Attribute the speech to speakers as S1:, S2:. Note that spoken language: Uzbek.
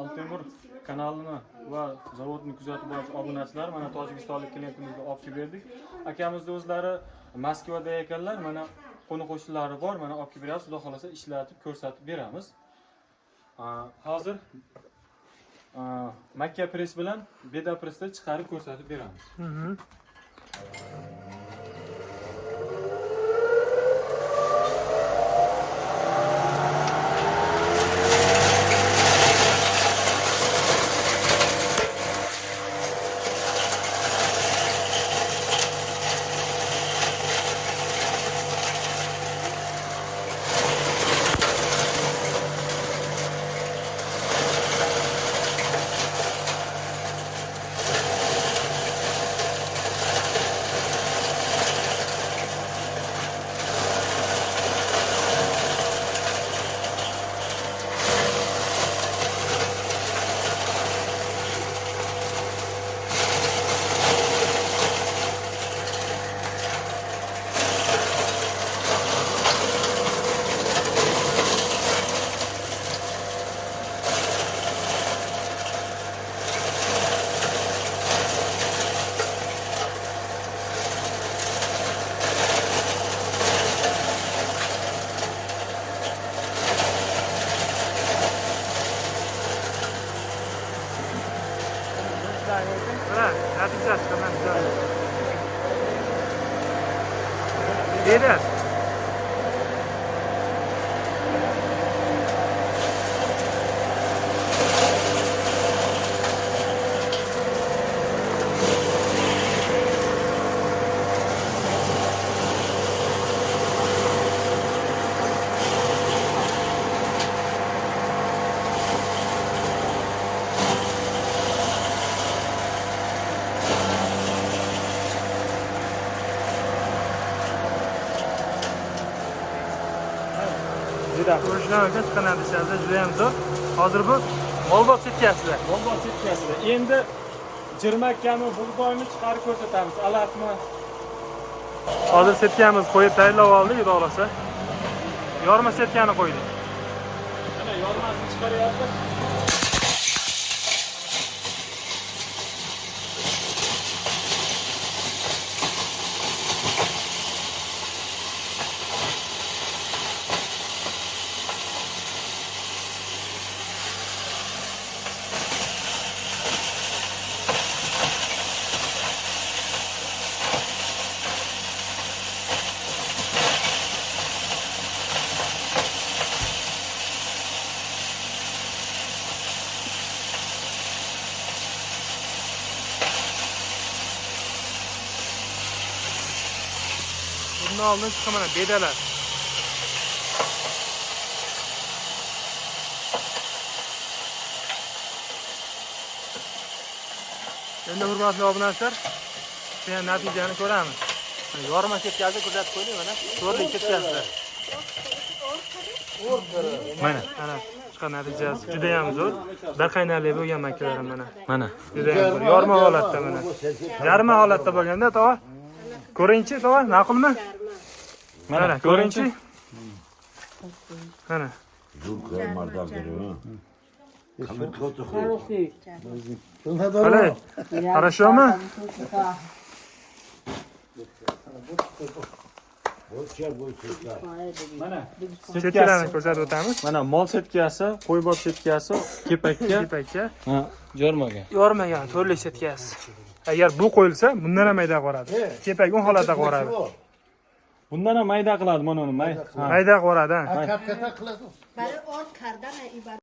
S1: Altemur kanalini va zavodni kuzatib boruvchi obunachilar mana tojikistonlik klientimizga olib berdik. Akamizni o'zlari Moskvada ekanlar, mana qo'ni-qo'shnilari bor, mana olib beramiz, xudo xolasa ishlatib ko'rsatib beramiz. Hozir Makka press bilan Beda pressda chiqarib ko'rsatib beramiz.
S2: Bırak, natijasi tamam güzel. Beda. Ko'rishlar uchun chiqqan natijasi juda ham zo'r. Hozir bu molbop setkasida.
S1: Molbop setkasida. Endi jirmakkami bug'doyni chiqarib ko'rsatamiz. Alaqmi?
S2: Hozir setkamiz qo'yib tayyorlab oldik, xudo xolasa. Yorma setkani qo'ydik.
S1: Mana yormasini chiqaryapmiz.
S2: Bundan oldin chiqqan mana bedalar. Endi hurmatli obunachilar, sen natijani ko'ramiz. Yorma setkasi kuzatib qo'ydik mana. To'rlik setkasida. Mana chiqqan natijasi juda ham zo'r. Bir qaynali bo'lgan makkalarim mana. Mana juda ham zo'r. Yorma holatda mana. Yarma holatda bo'lganda tova. Ko'ringchi tova, ma'qulmi? Mana ko'ringchi. Mana. Хорошо-mi?
S1: Mana
S2: Setkalarni ko'rsatib o'tamiz.
S1: Mana mol setkasi, qo'ybop setkasi, kepakka, yormaga.
S2: Yormagan to'rlik setkasi. Agar bu qo'yilsa, bundan ham mayda qoradi. Kepak un holatda qoradi.
S1: Bundan ham mayda qiladi, mana uni
S2: Mayda qoradi.
S3: Bari ot kardan iborat.